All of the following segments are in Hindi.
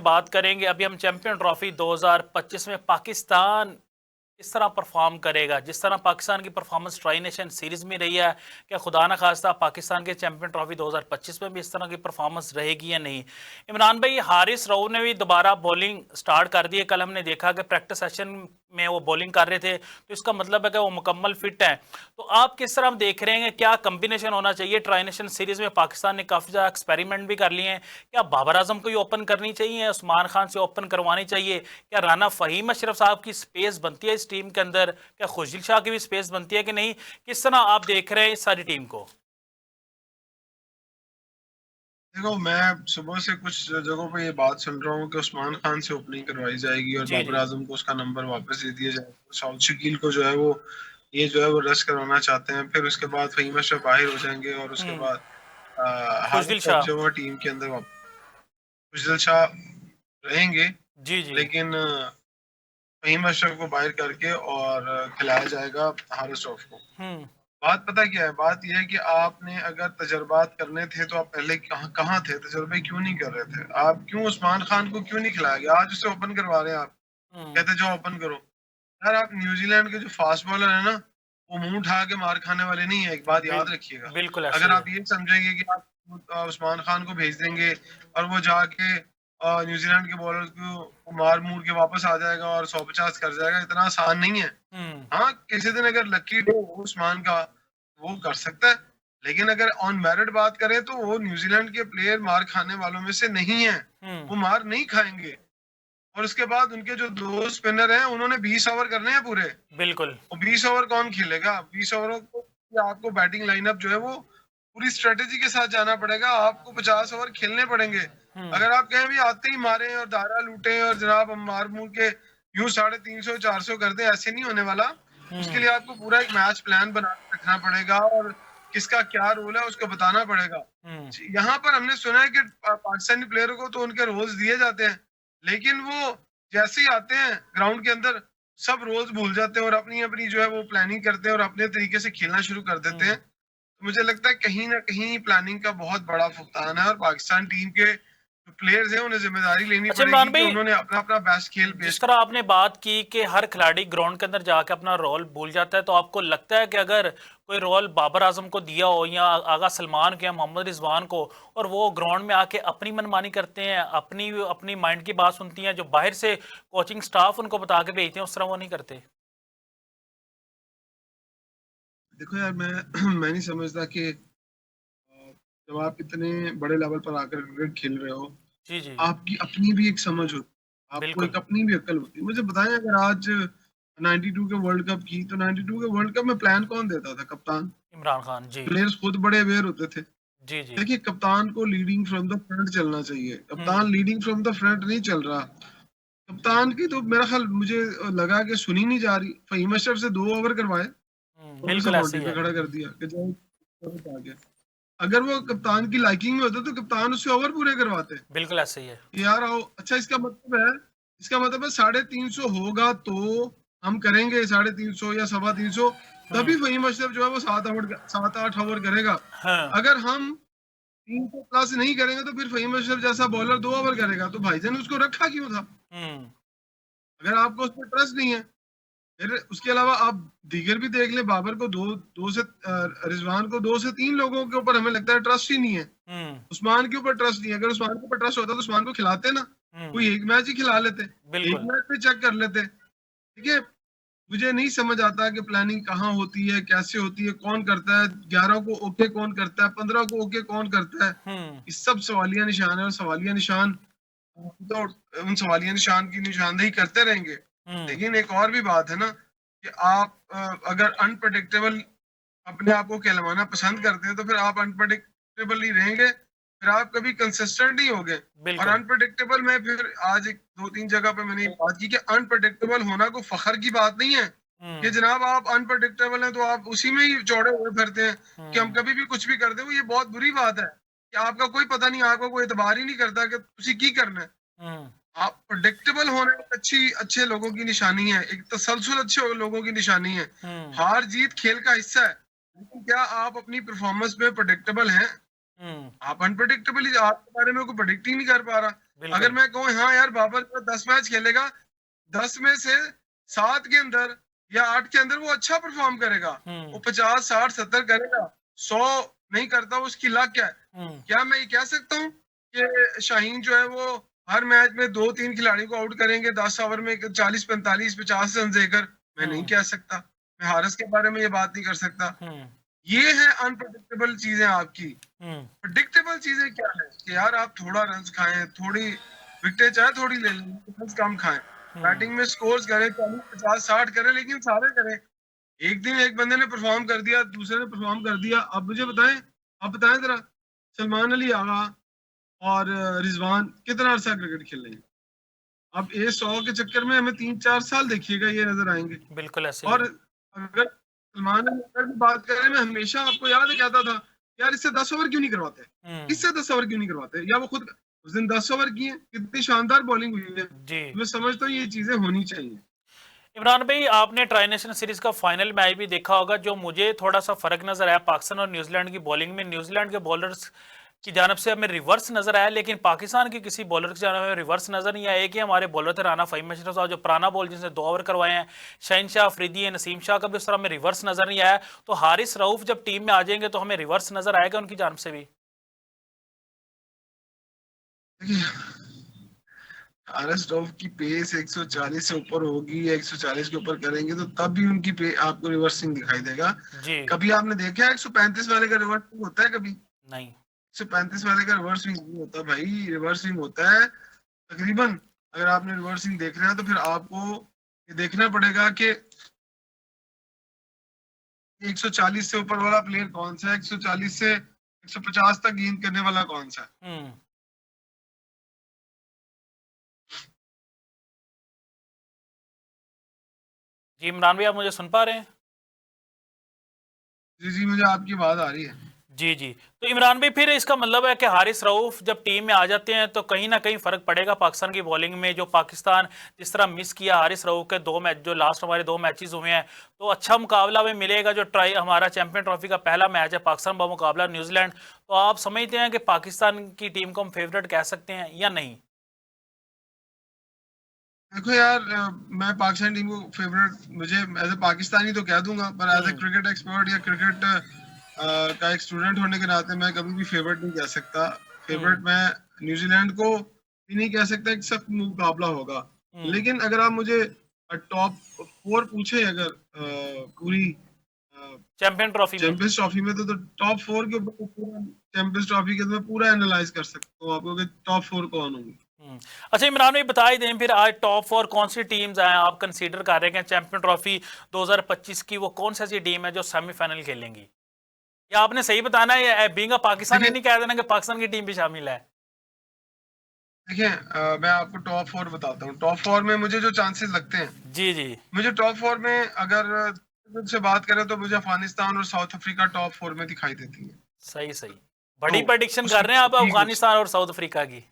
बात करेंगे अभी हम चैंपियन ट्रॉफी 2025 में पाकिस्तान किस तरह परफॉर्म करेगा। जिस तरह पाकिस्तान की परफॉर्मेंस ट्राई नेशन सीरीज में रही है, क्या खुदा न खास्ता पाकिस्तान के चैंपियन ट्रॉफी 2025 में भी इस तरह की परफॉर्मेंस रहेगी या नहीं। इमरान भाई, हारिस रऊफ ने भी दोबारा बॉलिंग स्टार्ट कर दी है। कल हमने देखा कि प्रैक्टिस सेशन में वो बॉलिंग कर रहे थे, तो इसका मतलब है कि वो मुकम्मल फिट है। तो आप किस तरह देख रहे हैं, क्या कम्बिनेशन होना चाहिए। ट्राई नेशन सीरीज में पाकिस्तान ने काफ़ी ज़्यादा एक्सपेरिमेंट भी कर लिए हैं। क्या बाबर आजम को ही ओपन करनी चाहिए, उस्मान खान से ओपन करवानी चाहिए, क्या राना फ़हीम अशरफ साहब की स्पेस बनती है इस टीम के अंदर, क्या खुशदिल शाह की भी स्पेस बनती है कि नहीं। किस तरह आप देख रहे हैं इस सारी टीम को। देखो, मैं सुबह से कुछ जगहों पे ये बात सुन रहा हूँ कि उस्मान खान से ओपनिंग करवाई जाएगी और जी बाबर जी। आजम को उसका नंबर वापस दे दिया जाएगा। साउथ शकील को जो है वो ये जो है वो रश करवाना चाहते हैं। फिर उसके बाद फहीम अशरफ बाहर हो जाएंगे और उसके हम्म। बाद हारिस खुशदिल रऊफ शाह। जो है टीम के अंदर वापस खुशदिल शाह रहेंगे। जी जी। लेकिन फहीम अशरफ को बाहर करके और खिलाया जाएगा हारिस रऊफ को। हम्म। बात पता क्या है? बात यह है कि आपने अगर तजर्बात करने थे तो आप पहले कहाँ कहाँ थे? तजर्बे क्यों नहीं कर रहे थे? आप क्यों उस्मान खान को क्यों नहीं खिलाया गया? आज उसे ओपन करवा रहे हैं आप। हम्म। कहते जाओ ओपन करो। यार, आप न्यूजीलैंड के जो फास्ट बॉलर है ना, वो मुंह उठा के मार खाने वाले नहीं है, एक बात बिल, याद रखिएगा। बिल्कुल ऐसे अगर ही है। आप ये समझेंगे कि आप उस्मान खान को भेज देंगे और वो जाके न्यूजीलैंड के बॉलर को मार मूर के वापस आ जाएगा और 150 कर जाएगा, इतना आसान नहीं है। हम्म। हाँ, किसी दिन अगर लकी डे हो उस्मान का, वो कर सकता है। लेकिन अगर ऑन मेरिट बात करें तो वो न्यूजीलैंड के प्लेयर मार खाने वालों में से नहीं है। हम्म। वो मार नहीं खाएंगे। और उसके बाद उनके जो दो स्पिनर हैं, उन्होंने 20 ओवर करने हैं पूरे। बिल्कुल। और 20 ओवर कौन खेलेगा? 20 ओवरों को आपको बैटिंग लाइनअप जो है वो पूरी स्ट्रेटेजी के साथ जाना पड़ेगा। आपको 50 ओवर खेलने पड़ेंगे। हम्म। अगर आप कहें भी आते ही मारे और दायरा लूटे और जनाब हम मार मूर के यूं 350 400 कर दे, ऐसे नहीं होने वाला। उसके हम्म। लिए आपको पूरा एक मैच प्लान बना के रखना पड़ेगा और किसका क्या रोल है उसको बताना पड़ेगा। हम्म। यहाँ पर हमने सुना है कि पाकिस्तानी प्लेयरों को तो उनके रोल्स दिए जाते हैं, लेकिन वो जैसे ही आते हैं ग्राउंड के अंदर सब रोल्स भूल जाते हैं और अपनी अपनी जो है वो प्लानिंग करते हैं और अपने तरीके से खेलना शुरू कर देते हम्म। हैं। तो मुझे लगता है कहीं ना कहीं प्लानिंग का बहुत बड़ा फुकतान है और पाकिस्तान टीम के जो प्लेयर्स हैं उन्हें जिम्मेदारी लेनी अच्छा इमरान पड़ेगी कि भाई, उन्होंने अपना अपना बेस्ट खेल जिस पेश तरह आपने बात की कि हर खिलाड़ी ग्राउंड के अंदर जाके अपना रोल भूल जाता है, तो आपको लगता है कि अगर कोई रोल बाबर आजम को दिया हो या आगा सलमान को या मोहम्मद रिजवान को, और वो ग्राउंड में आके अपनी मनमानी करते हैं, अपनी अपनी माइंड की बात सुनती हैं, जो बाहर से कोचिंग स्टाफ उनको बता के भेजते हैं, उस तरह वो नहीं करते। देखो यार, मैं मैं नहीं समझता कि जब आप इतने बड़े लेवल पर आकर क्रिकेट खेल रहे हो, जी जी। आपकी अपनी भी एक समझ होती है, आपको एक बिल्कुल। अपनी भी अक्ल होती है। मुझे बताएं, अगर आज 92 के वर्ल्ड कप की, तो 92 के वर्ल्ड कप में प्लान कौन देता था? कप्तान। इमरान खान जी। प्लेयर्स खुद बड़े अवेयर होते थे। जी जी। देखिए, कप्तान को लीडिंग फ्रॉम द फ्रंट चलना चाहिए। हम्म। कप्तान लीडिंग फ्रॉम द फ्रंट नहीं चल रहा। कप्तान की तो मेरा ख्याल, मुझे लगा कि सुनी नहीं जा रही। फहीम अशरफ से 2 ओवर करवाए और उसे बिल्कुल ऐसे बाउंड्री ही पे है। खड़ा कर दिया कि जाओ आ गया। अगर वो कप्तान की लाइकिंग में होता तो कप्तान उससे ओवर पूरे करवाते। बिल्कुल ऐसे ही है। यार आओ, अच्छा इसका मतलब है 350 होगा तो हम करेंगे 350 या 350। हम्म। तभी फहीम अशरफ जो है वो 7 8 ओवर करेगा। हाँ। अगर हम 300 प्लस नहीं करेंगे तो फिर फहीम अशरफ जैसा बॉलर 2 ओवर करेगा। तो भाईजान उसको रखा क्यों था? हम्म। अगर आपको उस पर ट्रस्ट नहीं है। फिर उसके अलावा आप दीगर भी देख लें। बाबर को रिजवान को 2 से 3 लोगों के ऊपर हमें लगता है ट्रस्ट ही नहीं है। हम्म। उस्मान के ऊपर ट्रस्ट नहीं है। अगर उस्मान के ऊपर ट्रस्ट होता तो उस्मान को खिलाते ना। हम्म। कोई एक मैच ही खिला लेते। एक बिल्कुल। मैच पे चेक कर लेते। ठीक है। मुझे नहीं समझ आता कि प्लानिंग कहाँ होती है, कैसे होती है, कौन करता है, 11 को ओके कौन करता है, 15 को ओके कौन करता है। हम्म। ये सब सवालिया निशान है और सवालिया निशान तो उन सवालिया निशान की निशानदेही करते रहेंगे। हम्म। लेकिन एक और भी बात है ना कि आप अगर अनप्रडिक्टेबल अपने आप को कहलवाना पसंद करते हैं तो फिर आप अनप्रडिक्टेबल ही रहेंगे। फिर आप कभी कंसिस्टेंट नहीं होगे। और बिल्कुल। अनप्रडिक्टेबल में फिर आज एक 2 3 जगह पे मैंने ये बात की कि अनप्रडिक्टेबल होना कोई फखर की बात नहीं है। कि हम्म। जनाब आप अनप्रडिक्टेबल हैं तो आप उसी में ही चौड़े हुए फिरते हैं कि हम हम्म। कभी भी कुछ भी कर दें। वो ये बहुत बुरी बात है कि आपका कोई पता नहीं, आपका कोई एतबार ही नहीं करता कि तुसी की करना है। हम्म। आप प्रेडिक्टेबल होना एक अच्छे लोगों की निशानी है, एक तसलसल अच्छे लोगों की निशानी है। हम्म। हार जीत खेल का हिस्सा है। लेकिन क्या आप अपनी परफॉर्मेंस में प्रेडिक्टेबल हैं? आप अनप्रेडिक्टेबल, आपके बारे में कोई प्रेडिक्ट ही नहीं कर पा रहा। अगर बिल्कुल। मैं कहूँ हाँ यार बाबर 10 मैच खेलेगा, 10 में से 7 के अंदर या 8 के अंदर वो अच्छा परफॉर्म करेगा, वो 50 60 70 करेगा, 100 नहीं करता, उसकी लाख क्या है? क्या मैं ये कह सकता हूँ कि शाहीन जो है वो हर मैच में 2-3 खिलाड़ी को आउट करेंगे 10 ओवर में 40 45 50 रन देकर? मैं नहीं कह सकता। मैं हारिस के बारे में ये बात नहीं कर सकता। ये है अनप्रेडिक्टेबल चीजें आपकी। प्रेडिक्टेबल चीजें क्या है कि यार आप थोड़ा रन्स खाएं, थोड़ी विकेटें चाहे थोड़ी ले लें, रन्स कम खाएं, बैटिंग में स्कोर्स करें 40 50 60 करें, लेकिन सारे करें। एक दिन एक बंदे ने परफॉर्म कर दिया, दूसरे ने परफॉर्म कर दिया। अब मुझे बताएं, अब बताएं जरा, सलमान अली आगा और रिजवान कितना अरसा क्रिकेट खेल रहे हैं? अब ये 100 के चक्कर में हमें 3-4 साल देखिएगा ये नजर आएंगे। बिल्कुल ऐसे ही और है। अगर सलमान अली अख्तर की बात करें, मैं हमेशा आपको याद है कहता था यार इससे 10 ओवर क्यों नहीं करवाते, इससे 10 ओवर क्यों नहीं करवाते, या वो खुद उस दिन 10 ओवर की है, कितनी शानदार बॉलिंग हुई है। जी। मैं समझता हूँ ये चीजें होनी चाहिए। इमरान भाई, आपने ट्राई नेशन सीरीज का फाइनल मैच भी देखा होगा। जो मुझे थोड़ा सा फर्क नजर आया पाकिस्तान और न्यूजीलैंड की बॉलिंग में, न्यूजीलैंड के बॉलर्स की जानब से हमें रिवर्स नजर आया, लेकिन पाकिस्तान की किसी बॉलर की जानब हमें रिवर्स नजर नहीं आया। कि हमारे बॉलर थे राना फ़हीम अशरफ साहब, जो पुराना बॉल जिनसे 2 ओवर करवाए हैं, शहनशाह अफरीदी है, नसीम शाह का भी उस तरह हमें रिवर्स नजर नहीं आया। तो हारिस रऊफ जब टीम में आ जाएंगे तो हमें रिवर्स नजर आएगा उनकी जानब से भी। देखिए, आरएस रऊफ की पेस 140 से ऊपर होगी, 140 के ऊपर करेंगे तो तब भी उनकी पे आपको रिवर्सिंग दिखाई देगा। जी। कभी आपने देखा है 135 वाले का रिवर्सिंग होता है? कभी नहीं। 135 वाले का रिवर्स स्विंग नहीं होता भाई, रिवर्स स्विंग होता है तकरीबन। अगर आपने रिवर्स स्विंग देखना है तो फिर आपको ये देखना पड़ेगा कि 140 से ऊपर वाला प्लेयर कौन सा है, 140 से 150 तक गेंद करने वाला कौन सा है। हम्म। जी इमरान भाई, आप मुझे सुन पा रहे हैं? जी जी, मुझे आपकी बात आ रही है। जी जी। तो इमरान भाई, फिर इसका मतलब है कि हारिस रऊफ जब टीम में आ जाते हैं तो कहीं ना कहीं फर्क पड़ेगा पाकिस्तान की बॉलिंग में। जो पाकिस्तान जिस तरह मिस किया हारिस रऊफ के 2 मैच, जो लास्ट हमारे 2 मैचेस हुए हैं, तो अच्छा मुकाबला में मिलेगा। जो ट्राई हमारा चैंपियन ट्रॉफी का पहला मैच है पाकिस्तान का मुकाबला न्यूजीलैंड, तो आप समझते हैं कि पाकिस्तान की टीम को हम फेवरेट कह सकते हैं या नहीं? देखो यार, मैं पाकिस्तान टीम को फेवरेट, मुझे एज ए पाकिस्तानी तो कह दूंगा, पर as a hmm. Cricket expert या क्रिकेट का एक स्टूडेंट होने के नाते मैं कभी भी फेवरेट नहीं कह सकता। हम्म। फेवरेट मैं न्यूजीलैंड को भी नहीं कह सकता, एक सख्त मुकाबला होगा। हम्म। लेकिन अगर आप मुझे टॉप 4 पूछे, अगर पूरी चैंपियन ट्रॉफी में। चैंपियंस ट्रॉफी में, तो टॉप 4 के ऊपर तो पूरा चैंपियंस ट्रॉफी के तो मैं पूरा एनालाइज कर सकता हूँ आपको कि टॉप 4 कौन होंगे। अच्छा इमरान भाई, बता ही दें फिर आज टॉप 4 कौन सी टीम्स हैं आप कंसीडर कर रहे हैं चैंपियन ट्रॉफी 2025 की? वो कौन सी ऐसी टीम है जो सेमीफाइनल खेलेंगी? या आपने सही बताना है, बीइंग अ पाकिस्तानी देखिए नहीं कह देना कि पाकिस्तान की टीम भी शामिल है? देखिए, मैं आपको टॉप 4 बताता हूँ। टॉप 4 में मुझे जो चांसेस लगते हैं, जी जी। मुझे टॉप 4 में अगर से बात करें तो मुझे अफगानिस्तान और साउथ अफ्रीका टॉप 4 में दिखाई देती है। सही सही। तो बड़ी प्रडिक्शन कर उसमें रहे हैं आप भी कुछ, अफगानिस्तान और साउथ अफ्रीका की?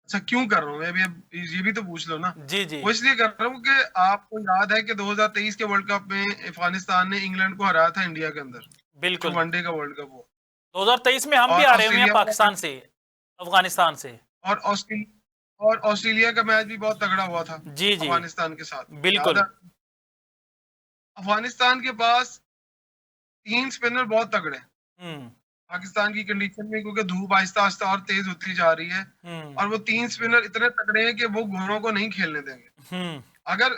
अच्छा क्यों कर रहा हूँ मैं अभी, अब ये भी तो पूछ लो ना। जी जी। वो इसलिए कर रहा हूँ कि आपको याद है कि 2023 के वर्ल्ड कप में अफगानिस्तान ने इंग्लैंड को हराया था इंडिया के अंदर, जो बिल्कुल। वनडे का वर्ल्ड कप हो। 2023 में हम भी और हारे हुए हैं ऑस्ट्रेलिया का, पाकिस्तान से, अफगानिस्तान से। और ऑस्ट्रेलिया का मैच भी बहुत तगड़ा हुआ था जी जी। अफगानिस्तान के साथ, याद है? बिल्कुल। अफगानिस्तान के पास 3 स्पिनर बहुत तगड़े हैं हम्म। पाकिस्तान की कंडीशन में, क्योंकि धूप आहिस्ता आहिस्ता और तेज होती जा रही है। हम्म। और वो 3 स्पिनर इतने तगड़े हैं कि वो घोड़ों को नहीं खेलने देंगे। हम्म। अगर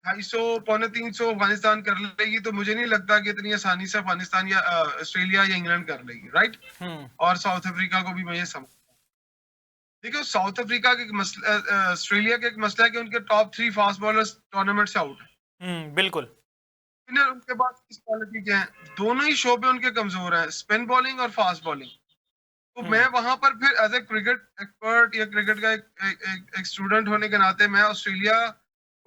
250 पौने 300 अफगानिस्तान कर लेगी तो मुझे नहीं लगता कि इतनी आसानी से अफगानिस्तान या ऑस्ट्रेलिया या इंग्लैंड कर लेगी, राइट? हम्म। और साउथ अफ्रीका को भी मैं ये समझ, देखो साउथ अफ्रीका के मसला, ऑस्ट्रेलिया का एक मसला है कि उनके टॉप 3 फास्ट बॉलर्स टूर्नामेंट से आउट है। बिल्कुल। स्पिनर उनके पास किस क्वालिटी के हैं? दोनों ही शो पे उनके कमजोर हैं, स्पिन बॉलिंग और फास्ट बॉलिंग। तो मैं हम्म। वहां पर फिर एज ए क्रिकेट एक्सपर्ट या क्रिकेट का एक स्टूडेंट होने के नाते मैं ऑस्ट्रेलिया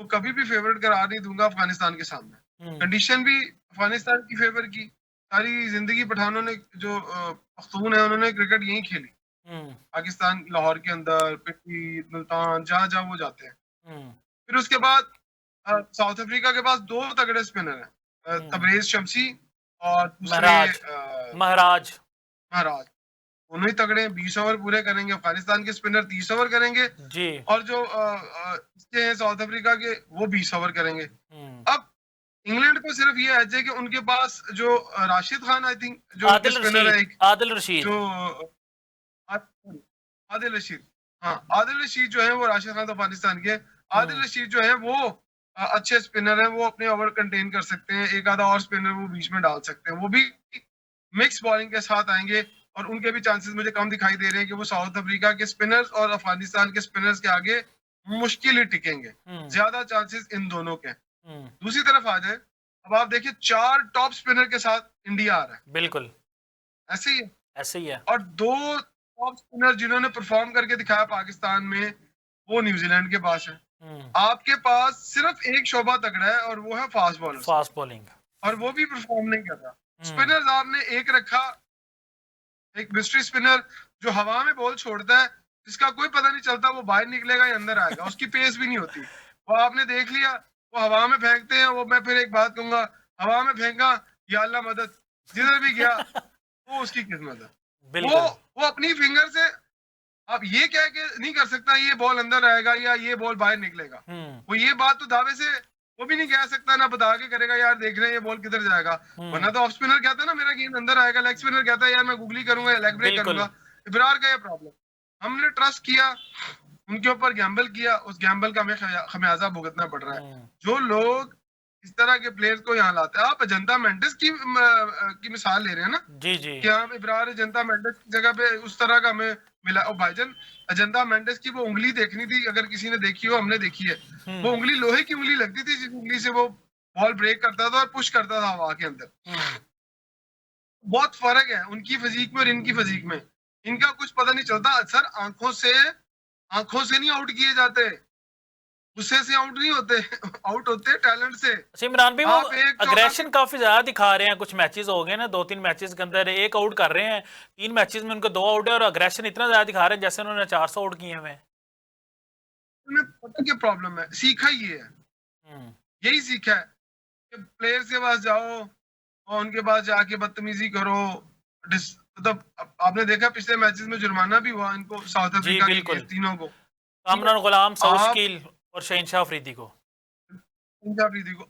को कभी भी फेवरेट करार नहीं दूंगा अफगानिस्तान के सामने। हम्म। कंडीशन भी अफगानिस्तान की फेवर की। सारी जिंदगी पठानों ने, जो पख्तून है, उन्होंने क्रिकेट यहीं खेली, हम्म। पाकिस्तान लाहौर के अंदर, पिपली, मुल्तान, जहाँ जहाँ वो जाते हैं। हम्म। फिर उसके बाद साउथ अफ्रीका के पास 2 तगड़े स्पिनर हैं, हम्म। तबरेज शमसी और दूसरे महराज। महराज। महाराज, दोनों ही तगड़े हैं, 20 ओवर पूरे करेंगे। अफगानिस्तान के स्पिनर 30 ओवर करेंगे जी। और जो इसके हैं साउथ अफ्रीका के, वो 20 ओवर करेंगे। अब इंग्लैंड को सिर्फ ये एज है कि उनके पास जो राशिद खान, आई थिंक जो उनके स्पिनर है, एक आदिल रशीद, जो आदिल रशीद, हाँ आदिल रशीद जो है वो राशिद खान तो पाकिस्तान के, आदिल रशीद जो है वो अच्छे स्पिनर है, वो अपने ओवर कंटेन कर सकते हैं, एक आधा और स्पिनर वो बीच में डाल सकते हैं, वो भी मिक्स बॉलिंग के साथ आएंगे और उनके भी चांसेस मुझे कम दिखाई दे रहे हैं कि वो साउथ अफ्रीका के स्पिनर्स और अफगानिस्तान के स्पिनर्स के आगे मुश्किल ही टिकेंगे। ज्यादा चांसेस इन दोनों के। दूसरी तरफ आ जाए, अब आप देखिए 4 टॉप स्पिनर के साथ इंडिया आ रहा है। बिल्कुल ऐसे ही है, ऐसे ही है। और 2 टॉप स्पिनर जिन्होंने परफॉर्म करके दिखाया पाकिस्तान में, वो न्यूजीलैंड के पास है। आपके पास सिर्फ एक शोभा तगड़ा है और वो है फास्ट बॉलर, फास्ट बॉलिंग, और वो भी परफॉर्म नहीं कर रहा। स्पिनर्स आपने एक रखा, एक मिस्ट्री स्पिनर जो हवा में बॉल छोड़ता है, जिसका कोई पता नहीं चलता वो बाहर निकलेगा या अंदर आएगा, उसकी पेस भी नहीं होती। वो आपने देख लिया, वो हवा में फेंकते हैं, वो मैं फिर एक बात कहूंगा, हवा में फेंका या अल्लाह मदद, जिधर भी गया वो उसकी किस्मत है। वो अपनी फिंगर से आप ये कह के नहीं कर सकता ये बॉल अंदर आएगा या ये बॉल बाहर निकलेगा। वो ये बात तो दावे से वो भी नहीं कह सकता, ना बता के करेगा यार देख रहे हैं ये बॉल किधर जाएगा। वरना तो ऑफ स्पिनर कहता है ना मेरा गेंद अंदर आएगा, लेग स्पिनर कहता है यार मैं गुगली करूंगा या लेग ब्रेक करूंगा। इब्रार का ये प्रॉब्लम, हमने ट्रस्ट किया, उनके ऊपर गैम्बल किया, उस गैम्बल का हमें खमियाजा भुगतना पड़ रहा है। जो लोग इस तरह के प्लेयर्स को यहाँ लाते हैं, आप अजंता मेंडिस की मिसाल ले रहे हैं ना, जी जी, कि आप इब्रार अजंता मेंडिस की जगह पे उस तरह का हमें मिला। और भाईजान अजंता मेंडिस की वो उंगली देखनी थी, अगर किसी ने देखी हो, हमने देखी है, वो उंगली लोहे की उंगली लगती थी, जिस उंगली से वो बॉल ब्रेक करता था और पुश करता था हवा के अंदर। बहुत फर्क है उनकी फिजिक में और इनकी फिजिक में। इनका कुछ पता नहीं चलता सर, आंखों से नहीं आउट किए जाते, गुस्से से आउट नहीं होते, आउट होते टैलेंट से। इमरान भी वो अग्रेशन काफी ज्यादा दिखा रहे हैं, कुछ मैचेस हो गए ना, 2-3 मैचेस के अंदर 1 आउट कर रहे हैं, 3 मैचेस में उनको 2 आउट है और अग्रेशन इतना ज्यादा दिखा रहे हैं जैसे उन्होंने 400 आउट किए हुए हैं। पता क्या प्रॉब्लम है, सीखा ये है, यही सीखा है कि प्लेयर के पास जाओ और उनके पास जाके बदतमीजी करो। मतलब आपने देखा पिछले मैचेस में जुर्माना भी हुआ इनको, साउथ अफ्रीका के तीनों को, कामरान गुलाम, सऊशकील और शहनशाह अफरीदी को।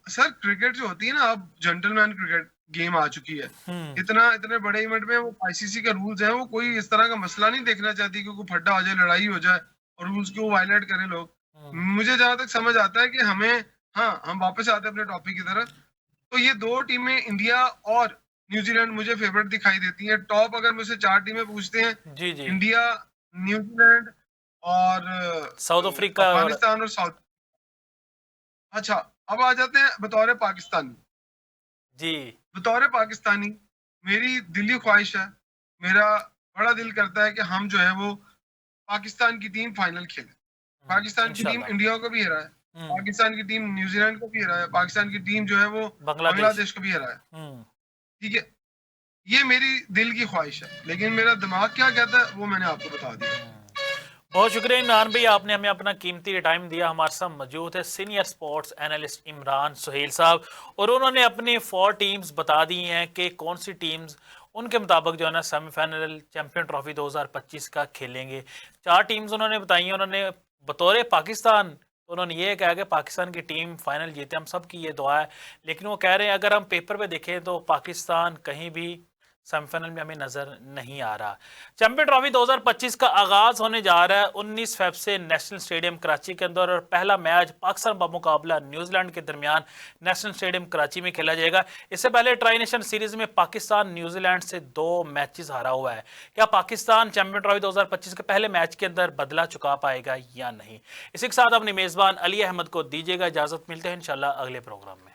सर क्रिकेट जो होती है ना, अब जेंटलमैन क्रिकेट गेम आ चुकी है। इतने बड़े इवेंट में वो आईसीसी का रूल्स है, वो कोई इस तरह का मसला नहीं देखना चाहती कि कोई फड्डा हो जाए, लड़ाई हो जाए और रूल्स को वायलेट करें लोग। मुझे जहां तक समझ आता है कि हमें, हाँ हम वापस आते हैं अपने टॉपिक की तरफ, तो ये 2 टीमें इंडिया और न्यूजीलैंड मुझे फेवरेट दिखाई देती हैं। टॉप अगर मुझसे 4 टीमें पूछते हैं, जी जी, इंडिया, न्यूजीलैंड और साउथ अफ्रीका, अफगानिस्तान और साउथ। अच्छा, अब आ जाते हैं बतौर पाकिस्तानी। जी, बतौर पाकिस्तानी मेरी दिली ख्वाहिश है, मेरा बड़ा दिल करता है कि हम जो है वो पाकिस्तान की टीम फाइनल खेले। पाकिस्तान की टीम इंडिया को भी हराए, पाकिस्तान की टीम न्यूजीलैंड को भी हराए, पाकिस्तान की टीम जो है वो बांग्लादेश को भी हराए। ठीक है, ये मेरी दिल की ख्वाहिश है, लेकिन मेरा दिमाग क्या कहता है वो मैंने आपको बता दिया। बहुत शुक्रिया इमरान भाई, आपने हमें अपना कीमती टाइम दिया। हमारे साथ मौजूद है senior sports analyst Imran Suhail साहब, और उन्होंने अपनी 4 टीम्स बता दी हैं कि कौन सी टीम्स उनके मुताबिक जो है ना सेमीफाइनल चैंपियन ट्रॉफी 2025 का खेलेंगे। 4 टीम्स उन्होंने बताई हैं। उन्होंने बतौर पाकिस्तान उन्होंने ये कहा कि पाकिस्तान की टीम फाइनल जीते, हम सब की ये दुआ है। लेकिन वो कह रहे हैं अगर हम पेपर पे देखें तो पाकिस्तान कहीं भी सेमीफाइनल में हमें नजर नहीं आ रहा। चैंपियन ट्रॉफी 2025 का आगाज होने जा रहा है 19 फेब से नेशनल स्टेडियम कराची के अंदर, और पहला मैच पाकिस्तान मुकाबला न्यूजीलैंड के दरमियान नेशनल स्टेडियम कराची में खेला जाएगा। इससे पहले ट्राई नेशन सीरीज में पाकिस्तान न्यूजीलैंड से 2 मैचेस हारा हुआ है। क्या पाकिस्तान चैंपियन ट्रॉफी 2025 के पहले मैच के अंदर बदला चुका पाएगा या नहीं? इसी के साथ अपने मेजबान अली अहमद को दीजिएगा इजाजत, मिलते हैं इंशाल्लाह अगले प्रोग्राम में।